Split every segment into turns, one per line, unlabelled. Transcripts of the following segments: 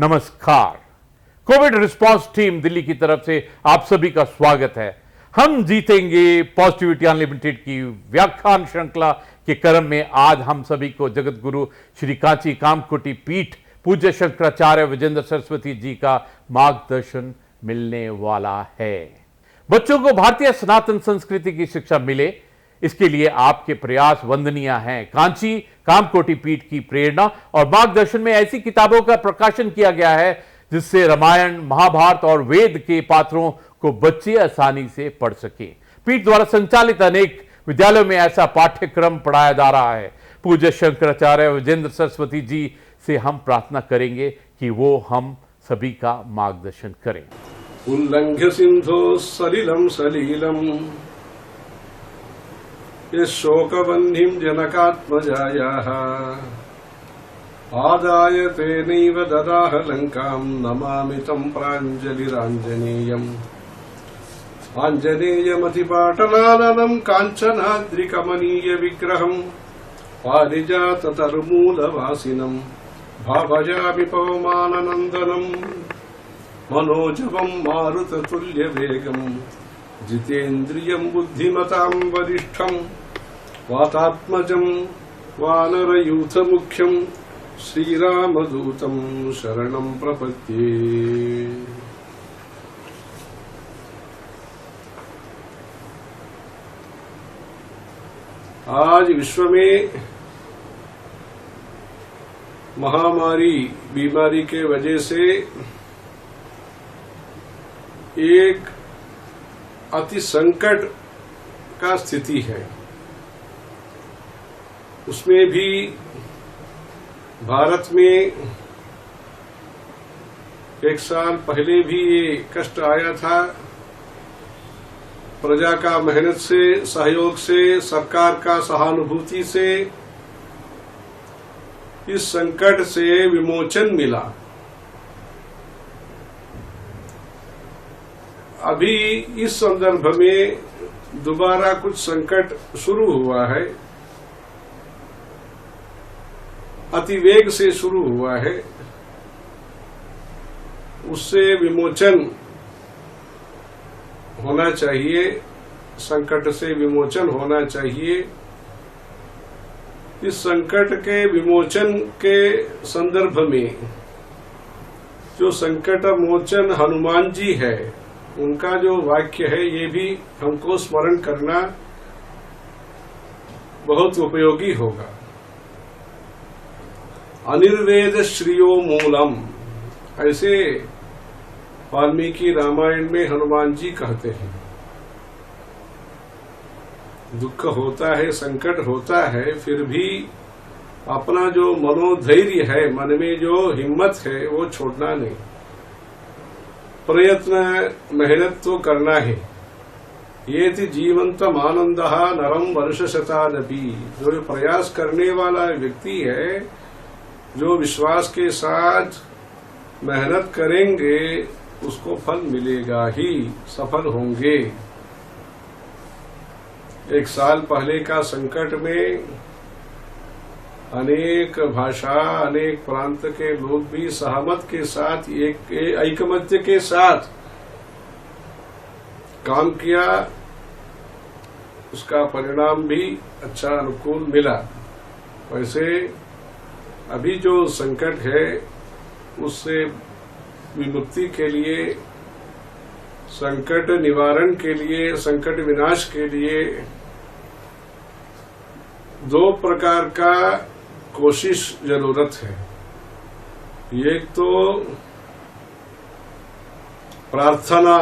नमस्कार। Covid response team Delhi की तरफ से आप सभी का स्वागत है। हम जीतेंगे पॉजिटिविटी अनलिमिटेड की व्याख्यान श्रृंखला के क्रम में आज हम सभी को जगत गुरु श्री कांची कामकोटि पीठ पूज्य शंकराचार्य विजेंद्र सरस्वती जी का मार्गदर्शन मिलने वाला है। बच्चों को भारतीय सनातन संस्कृति की शिक्षा मिले, इसके लिए आपके प्रयास वंदनीय हैं। कांची कामकोटि पीठ की प्रेरणा और मार्गदर्शन में ऐसी किताबों का प्रकाशन किया गया है जिससे रामायण, महाभारत और वेद के पात्रों को बच्चे आसानी से पढ़ सके। पीठ द्वारा संचालित अनेक विद्यालयों में ऐसा पाठ्यक्रम पढ़ाया जा रहा है। पूज्य शंकराचार्य विजेंद्र सरस्वती जी से हम प्रार्थना करेंगे कि वो हम सभी का मार्गदर्शन करें।
उल्लंघ्य सिंधो सलिलम सलीलम ये शोकबन्धिं जनकात्मजायाः आदाय तेनैव ददाह लंकां नमामि तं प्राञ्जलिराञ्जनेयम् आञ्जनेयमतिपाटलाननं काञ्चनाद्रिकमनीय विग्रहं पारिजाततरुमूलवासिनं भावयामि पवमाननन्दनं मनोजवं मारुततुल्यवेगं जितेन्द्रियं बुद्धिमतां वरिष्ठं वातात्मजं वानरयूथमुख्यं श्रीरामदूतं शरणं प्रपद्ये। आज विश्व में महामारी बीमारी के वजह से एक अति संकट का स्थिति है। उसमें भी भारत में एक साल पहले भी ये कष्ट आया था। प्रजा का मेहनत से, सहयोग से, सरकार का सहानुभूति से इस संकट से विमोचन मिला। अभी इस संदर्भ में दोबारा कुछ संकट शुरू हुआ है, अतिवेग से शुरू हुआ है। उससे विमोचन होना चाहिए, संकट से विमोचन होना चाहिए। इस संकट के विमोचन के संदर्भ में जो संकट मोचन हनुमान जी है, उनका जो वाक्य है ये भी हमको स्मरण करना बहुत उपयोगी होगा। अनिर्वेद श्रियो मूलम, ऐसे वाल्मीकि रामायण में हनुमान जी कहते हैं। दुख होता है, संकट होता है, फिर भी अपना जो मनोधैर्य है, मन में जो हिम्मत है, वो छोड़ना नहीं। प्रयत्न, मेहनत तो करना है। ये जीवंतम आनंदः नरम वर्षशतादपि, जो प्रयास करने वाला व्यक्ति है, जो विश्वास के साथ मेहनत करेंगे, उसको फल मिलेगा ही, सफल होंगे। एक साल पहले का संकट में अनेक भाषा, अनेक प्रांत के लोग भी सहमत के साथ, एक ऐकमत्य के साथ काम किया। उसका परिणाम भी अच्छा अनुकूल मिला। वैसे अभी जो संकट है उससे विमुक्ति के लिए, संकट निवारण के लिए, संकट विनाश के लिए दो प्रकार का कोशिश जरूरत है। एक तो प्रार्थना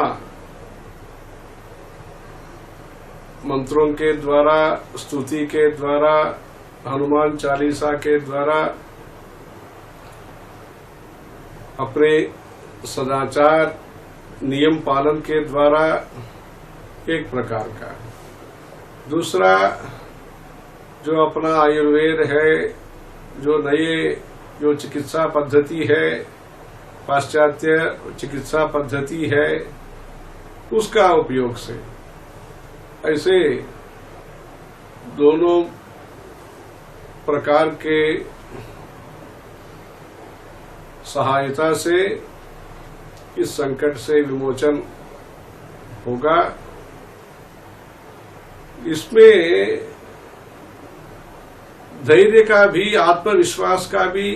मंत्रों के द्वारा, स्तुति के द्वारा, हनुमान चालीसा के द्वारा अपने सदाचार नियम पालन के द्वारा एक प्रकार का। दूसरा जो अपना आयुर्वेद है, जो नए जो चिकित्सा पद्धति है, पाश्चात्य चिकित्सा पद्धति है, उसका उपयोग से। ऐसे दोनों प्रकार के सहायता से इस संकट से विमोचन होगा। इसमें धैर्य का भी, आत्मविश्वास का भी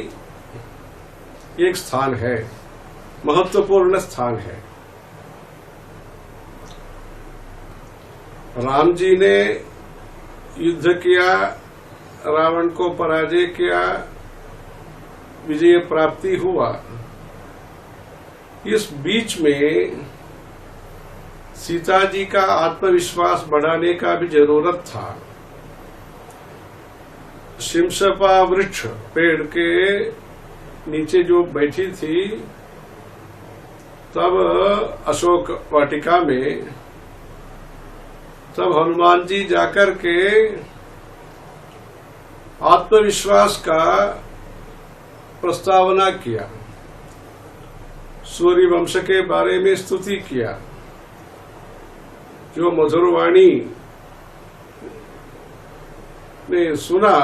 एक स्थान है, महत्वपूर्ण स्थान है। राम जी ने युद्ध किया, रावण को पराजय किया, विजय प्राप्ति हुआ। इस बीच में सीता जी का आत्मविश्वास बढ़ाने का भी जरूरत था। शिमशपा वृक्ष पेड़ के नीचे जो बैठी थी, तब अशोक वाटिका में, तब हनुमान जी जाकर के आत्मविश्वास का प्रस्तावना किया, सूर्य वंश के बारे में स्तुति किया। जो मधुरवाणी ने सुना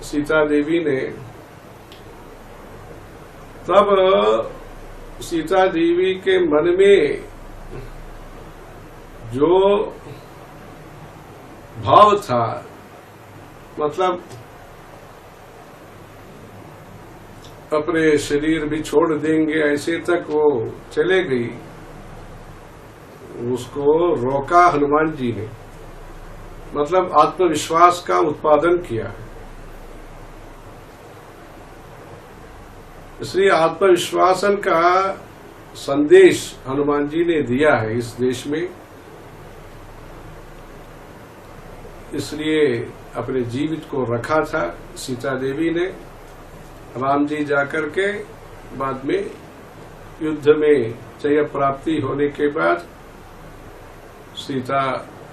सीता देवी ने, तब सीता देवी के मन में जो भाव था, मतलब अपने शरीर भी छोड़ देंगे ऐसे तक वो चले गई, उसको रोका हनुमान जी ने, मतलब आत्मविश्वास का उत्पादन किया। इसलिए आत्मविश्वासन का संदेश हनुमान जी ने दिया है इस देश में। इसलिए अपने जीवित को रखा था सीता देवी ने। राम जी जाकर के बाद में युद्ध में जय प्राप्ति होने के बाद सीता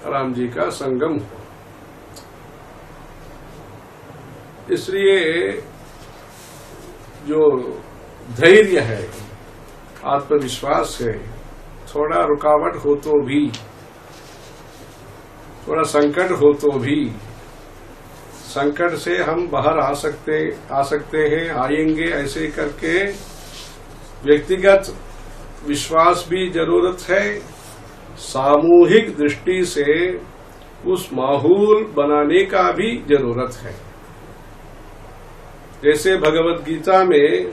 राम जी का संगम हुआ। इसलिए जो धैर्य है, आत्मविश्वास है, थोड़ा रुकावट हो तो भी, थोड़ा संकट हो तो भी, संकट से हम बाहर आ सकते हैं, आएंगे, ऐसे करके व्यक्तिगत विश्वास भी जरूरत है। सामूहिक दृष्टि से उस माहौल बनाने का भी जरूरत है। जैसे भगवत गीता में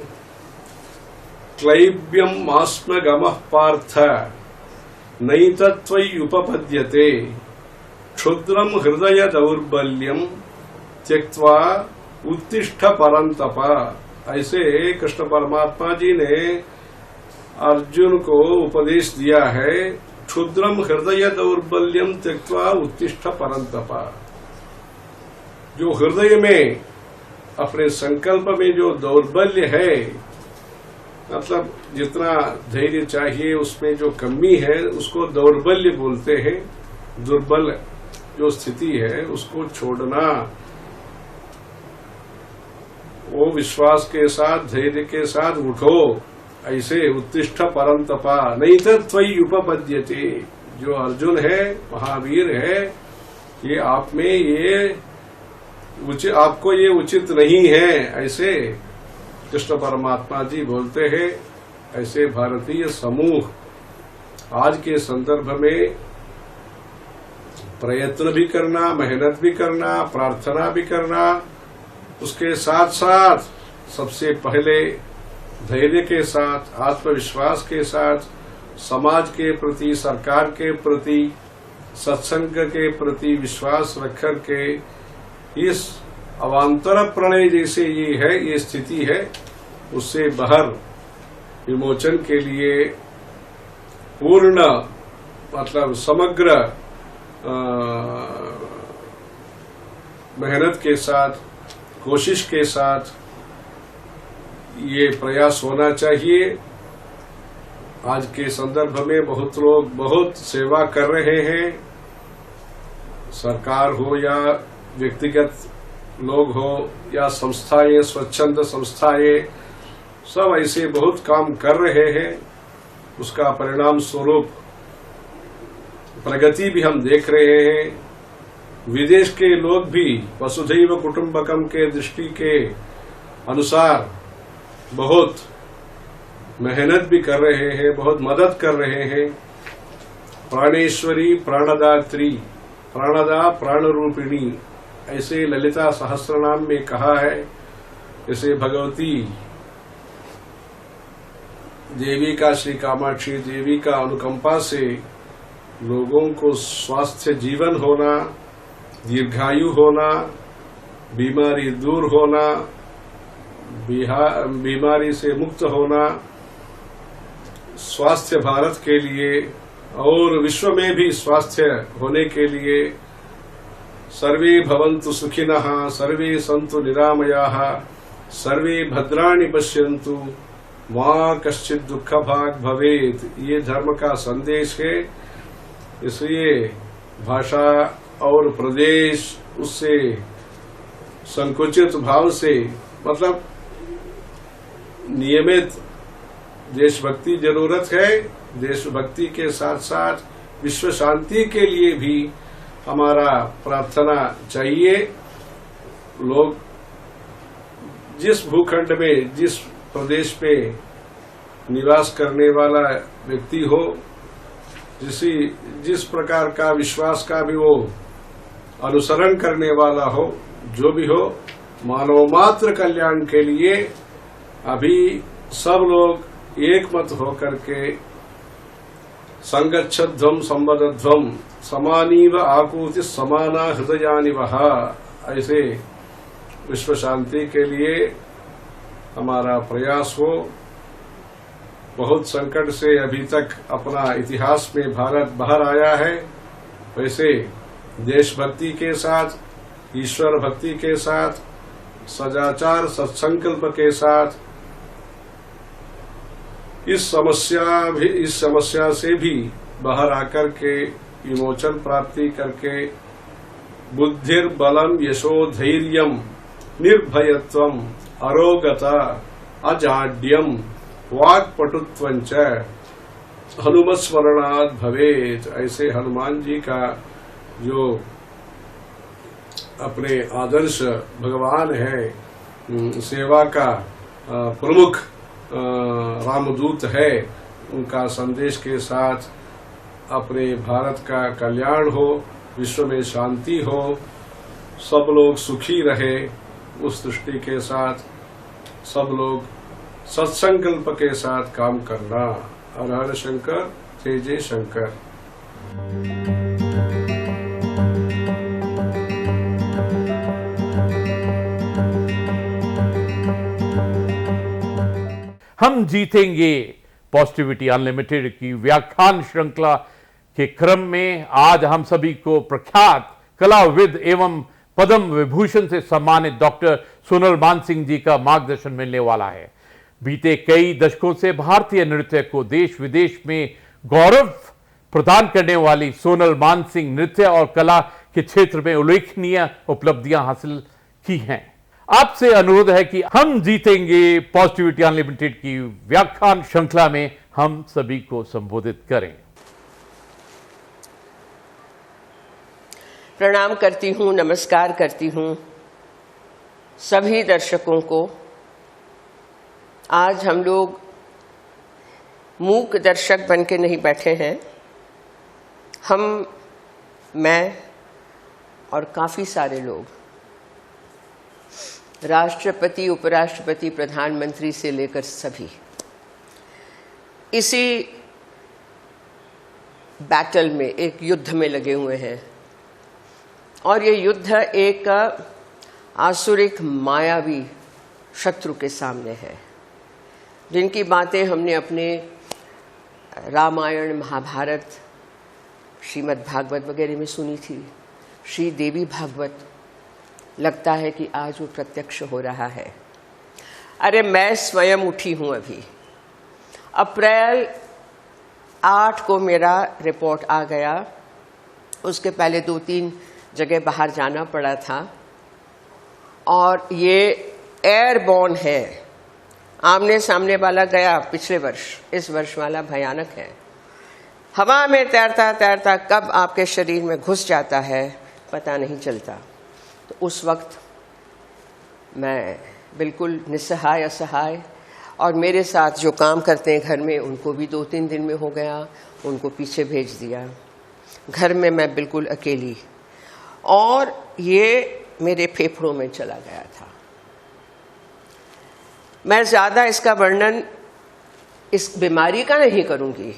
क्लैब्यम मास्म गमः पार्थ नैतत्वयुपपद्यते क्षुद्रम हृदय दौर्बल्यम त्यक्त्वा उत्तिष्ठ परंतप। ऐसे कृष्ण परमात्मा जी ने अर्जुन को उपदेश दिया है, क्षुद्रम हृदय दौर्बल्यम त्यक्त्वा उत्तिष्ठ परंतप। जो हृदय में, अपने संकल्प में जो दौर्बल्य है, मतलब जितना धैर्य चाहिए उसमें जो कमी है, उसको दौर्बल्य बोलते हैं। दुर्बल जो स्थिति है उसको छोड़ना, वो विश्वास के साथ, धैर्य के साथ उठो, ऐसे उत्तिष्ठ परंतपा नहीं तो त्वयि उपपद्यते। जो अर्जुन है, महावीर है, ये आप में ये आपको ये उचित नहीं है, ऐसे कृष्ण परमात्मा जी बोलते हैं। ऐसे भारतीय समूह आज के संदर्भ में प्रयत्न भी करना, मेहनत भी करना, प्रार्थना भी करना, उसके साथ साथ सबसे पहले धैर्य के साथ, आत्मविश्वास के साथ, समाज के प्रति, सरकार के प्रति, सत्संग के प्रति विश्वास रखकर के इस अवांतर प्रणय जैसे ये है, ये स्थिति है, उससे बाहर विमोचन के लिए पूर्ण, मतलब समग्र मेहनत के साथ, कोशिश के साथ ये प्रयास होना चाहिए। आज के संदर्भ में बहुत लोग बहुत सेवा कर रहे हैं, सरकार हो या व्यक्तिगत लोग हो या संस्थाएं, स्वच्छंद संस्थाएं, सब ऐसे बहुत काम कर रहे हैं। उसका परिणाम स्वरूप प्रगति भी हम देख रहे हैं। विदेश के लोग भी वसुधैव कुटुंबकम के दृष्टि के अनुसार बहुत मेहनत भी कर रहे हैं, बहुत मदद कर रहे हैं। प्राणेश्वरी, प्राणदात्री, प्राणदा, प्राण रूपिणी, ऐसे ललिता सहस्रनाम में कहा है। जैसे भगवती देवी का, श्री कामाक्षी देवी का अनुकंपा से लोगों को स्वास्थ्य जीवन होना, दीर्घायु होना, बीमारी दूर होना, बीमारी से मुक्त होना, स्वास्थ्य भारत के लिए और विश्व में भी स्वास्थ्य होने के लिए, सर्वे भवन्तु सुखिनः, सर्वे सन्तु निरामयाः, सर्वे भद्राणि पश्यन्तु, मां कश्चित् दुःख भाग् भवेत्, ये धर्म का संदेश है। इसलिए भाषा और प्रदेश उससे संकुचित भाव से, मतलब नियमित देशभक्ति जरूरत है। देशभक्ति के साथ साथ विश्व शांति के लिए भी हमारा प्रार्थना चाहिए। लोग जिस भूखंड में, जिस प्रदेश में निवास करने वाला व्यक्ति हो, जिस प्रकार का विश्वास का भी वो अनुसरण करने वाला हो, जो भी हो, मानव मात्र कल्याण के लिए अभी सब लोग एक मत होकर के संगच्छध्वम संवदध्वम समानीव आकूति समाना हृदयानिवह, ऐसे विश्व शांति के लिए हमारा प्रयास हो। बहुत संकट से अभी तक अपना इतिहास में भारत बाहर आया है। वैसे देशभक्ति के साथ, ईश्वर भक्ति के साथ, सदाचार सत्संकल्प के साथ इस समस्या से भी बाहर आकर के विमोचन प्राप्ति करके बुद्धिर बलम यशो धैर्यम निर्भयत्वम अरोगता अजाड्यम वाक्पटुत्वंच हनुमत स्मरणात् भवेत्, ऐसे हनुमान जी का जो अपने आदर्श भगवान है, सेवा का प्रमुख रामदूत है, उनका संदेश के साथ अपने भारत का कल्याण हो, विश्व में शांति हो, सब लोग सुखी रहे, उस दृष्टि के साथ सब लोग सत्संकल्प के साथ काम करना। हर हर शंकर, जय जय शंकर।
हम जीतेंगे पॉजिटिविटी अनलिमिटेड की व्याख्यान श्रृंखला के क्रम में आज हम सभी को प्रख्यात कलाविद एवं पद्म विभूषण से सम्मानित डॉक्टर सोनल मानसिंह जी का मार्गदर्शन मिलने वाला है। बीते कई दशकों से भारतीय नृत्य को देश विदेश में गौरव प्रदान करने वाली सोनल मानसिंह नृत्य और कला के क्षेत्र में उल्लेखनीय उपलब्धियां हासिल की हैं। आपसे अनुरोध है कि हम जीतेंगे पॉजिटिविटी अनलिमिटेड की व्याख्यान श्रृंखला में हम सभी को संबोधित करें।
प्रणाम करती हूँ, नमस्कार करती हूँ सभी दर्शकों को। आज हम लोग मूक दर्शक बन के नहीं बैठे हैं, मैं और काफ़ी सारे लोग, राष्ट्रपति, उपराष्ट्रपति, प्रधानमंत्री से लेकर सभी इसी बैटल में, एक युद्ध में लगे हुए हैं। और ये युद्ध एक आसुरिक मायावी शत्रु के सामने है, जिनकी बातें हमने अपने रामायण, महाभारत, श्रीमद् भागवत वगैरह में सुनी थी। श्री देवी भागवत, लगता है कि आज वो प्रत्यक्ष हो रहा है। अरे मैं स्वयं उठी हूँ अभी। अप्रैल 8 को मेरा रिपोर्ट आ गया। उसके पहले 2-3 जगह बाहर जाना पड़ा था। और ये एयरबॉर्न है, आमने सामने वाला गया पिछले वर्ष, इस वर्ष वाला भयानक है। हवा में तैरता तैरता कब आपके शरीर में घुस जाता है पता नहीं चलता। तो उस वक्त मैं बिल्कुल निस्सहाय, असहाय और मेरे साथ जो काम करते हैं घर में उनको भी 2-3 दिन में हो गया, उनको पीछे भेज दिया। घर में मैं बिल्कुल अकेली, और ये मेरे फेफड़ों में चला गया था। मैं ज़्यादा इसका वर्णन इस बीमारी का नहीं करूंगी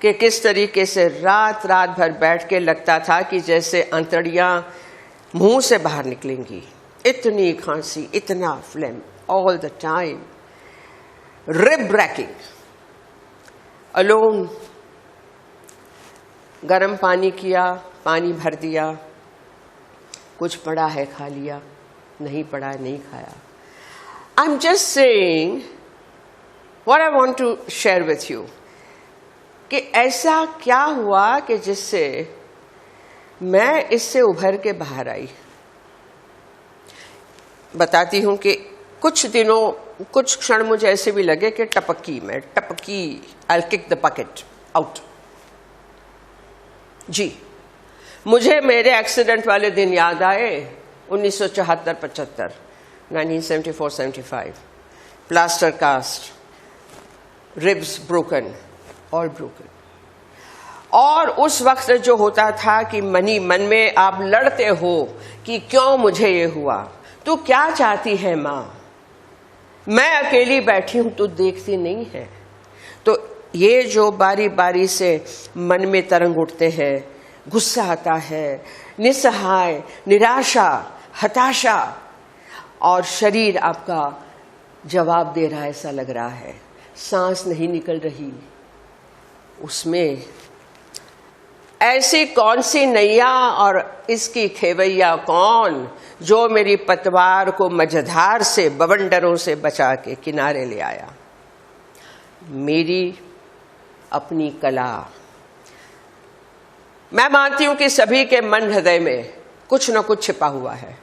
कि किस तरीके से रात रात भर बैठ के लगता था कि जैसे अंतड़ियां मुंह से बाहर निकलेंगी। इतनी खांसी, इतना phlegm all the time, rib breaking, alone. गर्म पानी किया, पानी भर दिया, कुछ पड़ा है खा लिया, नहीं पड़ा है नहीं खाया। I'm just saying what I want to share with you कि ऐसा क्या हुआ कि जिससे मैं इससे उभर के बाहर आई। बताती हूं कि कुछ दिनों, कुछ क्षण मुझे ऐसे भी लगे कि टपकी, I'll kick the bucket out। जी, मुझे मेरे एक्सीडेंट वाले दिन याद आए, 1974-75, 1974-75, plaster cast, ribs broken, all broken. और उस वक्त जो होता था कि मन में आप लड़ते हो कि क्यों मुझे ये हुआ, तू क्या चाहती है माँ, मैं अकेली बैठी हूं, तू देखती नहीं है। तो ये जो बारी बारी से मन में तरंग उठते हैं, गुस्सा आता है, निस्सहाय, निराशा, हताशा, और शरीर आपका जवाब दे रहा है, ऐसा लग रहा है, सांस नहीं निकल रही। उसमें ऐसी कौन सी नैया और इसकी खेवैया कौन जो मेरी पतवार को मझधार से, बवंडरों से बचा के किनारे ले आया। मेरी अपनी कला। मैं मानती हूं कि सभी के मन हृदय में कुछ न कुछ छिपा हुआ है,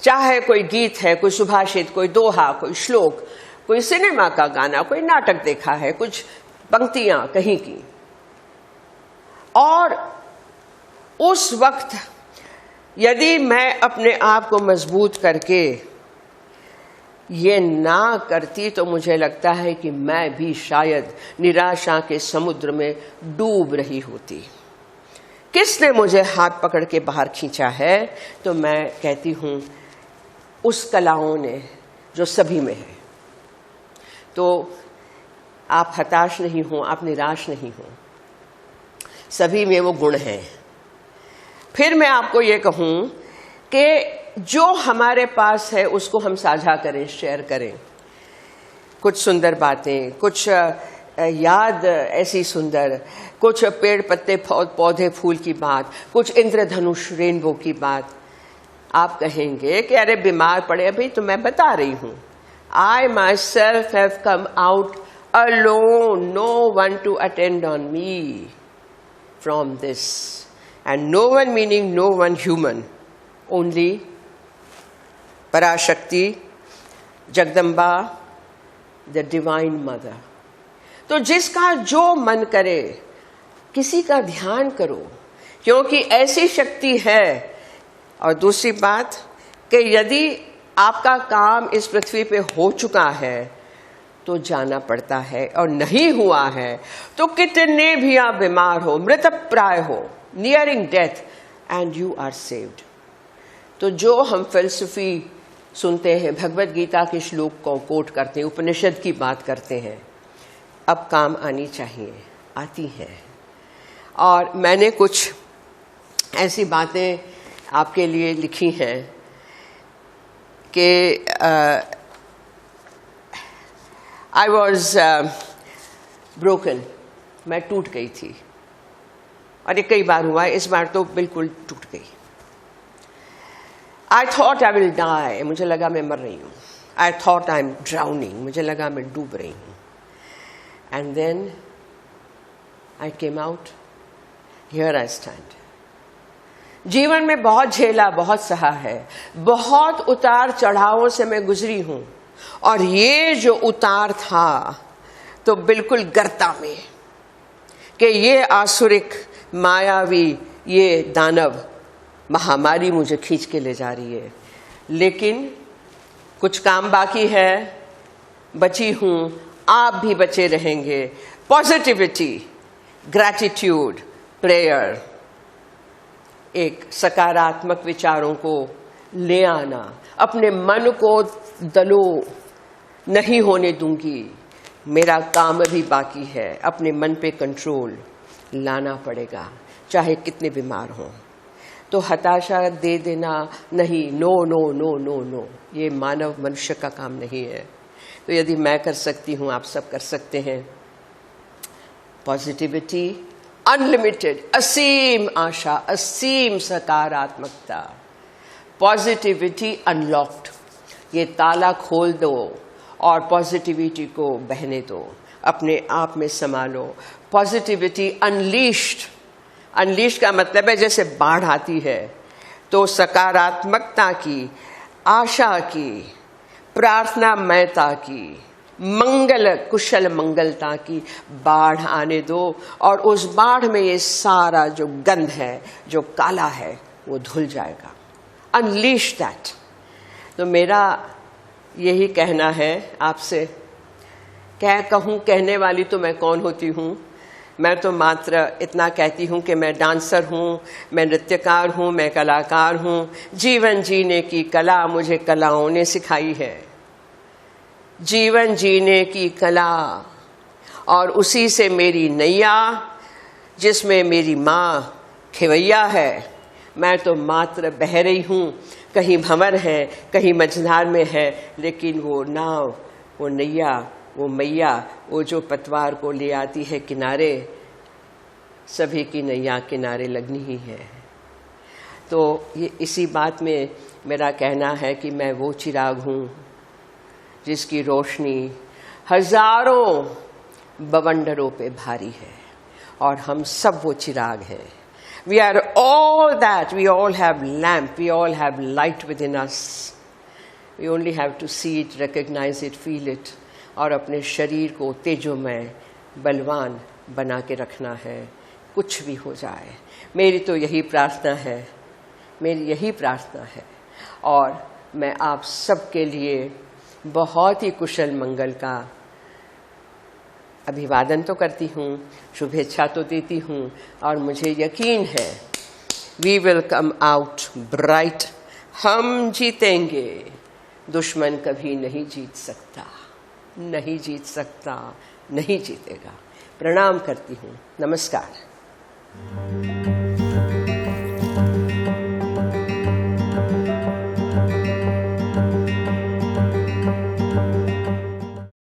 चाहे कोई गीत है, कोई सुभाषित, कोई दोहा, कोई श्लोक, कोई सिनेमा का गाना, कोई नाटक देखा है, कुछ पंक्तियां कहीं की। और उस वक्त यदि मैं अपने आप को मजबूत करके ये ना करती तो मुझे लगता है कि मैं भी शायद निराशा के समुद्र में डूब रही होती। किसने मुझे हाथ पकड़ के बाहर खींचा है? तो मैं कहती हूं उस कलाओं ने जो सभी में है। तो आप हताश नहीं हो, आप निराश नहीं हो, सभी में वो गुण हैं। फिर मैं आपको ये कहूं कि जो हमारे पास है उसको हम साझा करें, शेयर करें। कुछ सुंदर बातें, कुछ याद ऐसी सुंदर, कुछ पेड़ पत्ते पौधे फूल की बात, कुछ इंद्रधनुष रेनबो की बात। आप कहेंगे कि अरे बीमार पड़े, अभी तो मैं बता रही हूं, I myself have come out alone, no one to attend on me from this, and no one meaning no one human, only Parashakti, Jagdamba, the Divine Mother। तो जिसका जो मन करे किसी का ध्यान करो, क्योंकि ऐसी शक्ति है। और दूसरी बात कि यदि आपका काम इस पृथ्वी पे हो चुका है तो जाना पड़ता है, और नहीं हुआ है तो कितने भी आप बीमार हो, मृतप्राय हो, nearing death, and you are saved. तो जो हम फिलसफी सुनते हैं, भगवत गीता के श्लोक को कोट करते हैं, उपनिषद की बात करते हैं, अब काम आनी चाहिए, आती है। और मैंने कुछ ऐसी बातें आपके लिए लिखी हैं कि आई वॉज ब्रोकन, मैं टूट गई थी, और ये कई बार हुआ है, इस बार तो बिल्कुल टूट गई। I thought I will die, मुझे लगा मैं मर रही हूँ। I thought I am drowning, मुझे लगा मैं डूब रही हूँ। And then I came out, here I stand. जीवन में बहुत झेला, बहुत सहा है, बहुत उतार चढ़ावों से मैं गुजरी हूं, और ये जो उतार था तो बिल्कुल गर्ता में कि ये आसुरिक, मायावी, ये दानव महामारी मुझे खींच के ले जा रही है। लेकिन कुछ काम बाकी है, बची हूं, आप भी बचे रहेंगे। पॉजिटिविटी, ग्रैटिट्यूड, प्रेयर, एक सकारात्मक विचारों को ले आना, अपने मन को दलो नहीं होने दूंगी, मेरा काम अभी बाकी है, अपने मन पे कंट्रोल लाना पड़ेगा चाहे कितने बीमार हों। तो हताशा दे देना नहीं, no no no no no, ये मानव मनुष्य का काम नहीं है। तो यदि मैं कर सकती हूँ, आप सब कर सकते हैं। पॉजिटिविटी, अनलिमिटेड, असीम आशा, असीम सकारात्मकता। पॉजिटिविटी अनलॉक्ड, ये ताला खोल दो और पॉजिटिविटी को बहने दो, अपने आप में संभालो। पॉजिटिविटी अनलीश्ड, अनलीश का मतलब है जैसे बाढ़ आती है तो सकारात्मकता की, आशा की, प्रार्थनामयता की, मंगल कुशल मंगलता की बाढ़ आने दो और उस बाढ़ में ये सारा जो गंध है, जो काला है, वो धुल जाएगा। Unleash that. तो मेरा यही कहना है आपसे। क्या कहूँ, कहने वाली तो मैं कौन होती हूँ। मैं तो मात्र इतना कहती हूँ कि मैं डांसर हूँ, मैं नृत्यकार हूँ, मैं कलाकार हूँ। जीवन जीने की कला मुझे कलाओं ने सिखाई है, जीवन जीने की कला, और उसी से मेरी नैया, जिसमें मेरी माँ खेवैया है। मैं तो मात्र बह रही हूँ, कहीं भंवर है, कहीं मझधार में है, लेकिन वो नाव, वो नैया, वो मैया, वो जो पतवार को ले आती है किनारे, सभी की नैया किनारे लगनी ही है। तो ये इसी बात में मेरा कहना है कि मैं वो चिराग हूँ जिसकी रोशनी हजारों बवंडरों पे भारी है, और हम सब वो चिराग हैं। We are all that, we all have lamp, we all have light within us. We only have to see it, recognize it, feel it, और अपने शरीर को तेजोमय, बलवान बना के रखना है, कुछ भी हो जाए। मेरी तो यही प्रार्थना है, मेरी यही प्रार्थना है। और मैं आप सबके लिए बहुत ही कुशल मंगल का अभिवादन तो करती हूँ, शुभेच्छा तो देती हूँ, और मुझे यकीन है we will come out bright. हम जीतेंगे, दुश्मन कभी नहीं जीत सकता, नहीं जीत सकता, नहीं जीतेगा। प्रणाम करती हूँ, नमस्कार।